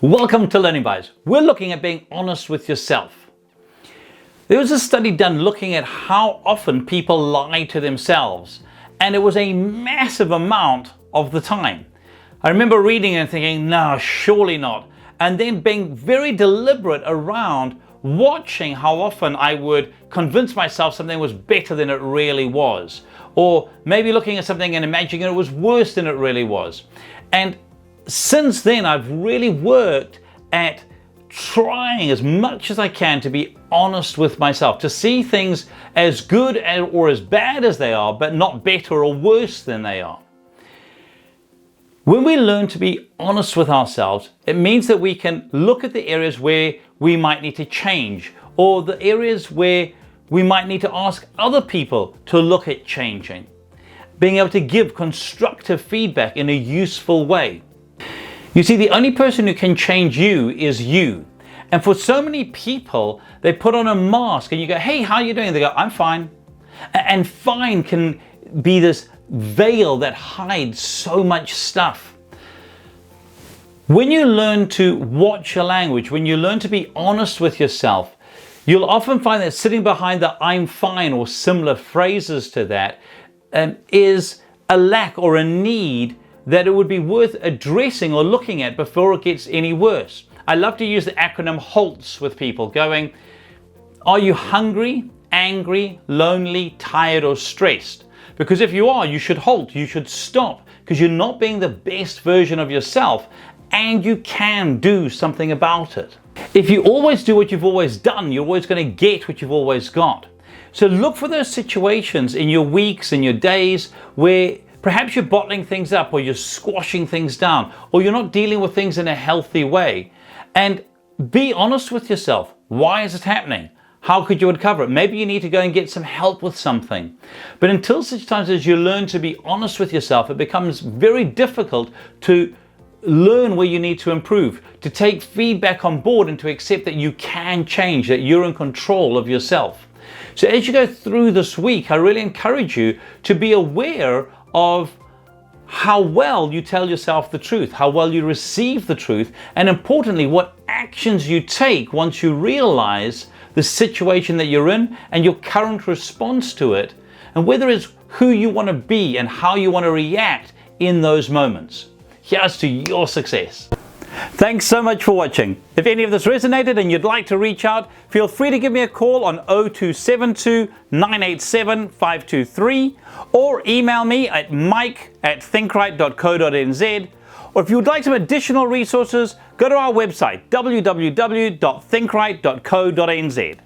Welcome to Learning Bites. We're looking at being honest with yourself. There was a study done looking at how often people lie to themselves, and it was a massive amount of the time. I remember reading and thinking, no, surely not. And then being very deliberate around watching how often I would convince myself something was better than it really was. Or maybe looking at something and imagining it was worse than it really was. And since then, I've really worked at trying as much as I can to be honest with myself, to see things as good or as bad as they are, but not better or worse than they are. When we learn to be honest with ourselves, it means that we can look at the areas where we might need to change, or the areas where we might need to ask other people to look at changing. Being able to give constructive feedback in a useful way. You see, the only person who can change you is you. And for so many people, they put on a mask and you go, hey, how are you doing? They go, I'm fine. And fine can be this veil that hides so much stuff. When you learn to watch your language, when you learn to be honest with yourself, you'll often find that sitting behind the I'm fine or similar phrases to that is a lack or a need that it would be worth addressing or looking at before it gets any worse. I love to use the acronym HALTS with people, going, are you hungry, angry, lonely, tired, or stressed? Because if you are, you should halt, you should stop, because you're not being the best version of yourself, and you can do something about it. If you always do what you've always done, you're always going to get what you've always got. So look for those situations in your weeks and your days where perhaps you're bottling things up, or you're squashing things down, or you're not dealing with things in a healthy way. And be honest with yourself. Why is it happening? How could you uncover it? Maybe you need to go and get some help with something. But until such times as you learn to be honest with yourself, it becomes very difficult to learn where you need to improve, to take feedback on board and to accept that you can change, that you're in control of yourself. So as you go through this week, I really encourage you to be aware of how well you tell yourself the truth, how well you receive the truth, and importantly, what actions you take once you realize the situation that you're in and your current response to it, and whether it's who you want to be and how you want to react in those moments. Here's to your success. Thanks so much for watching. If any of this resonated and you'd like to reach out, feel free to give me a call on 0272 987 523 or email me at mike@thinkright.co.nz. Or if you would like some additional resources, go to our website www.thinkright.co.nz.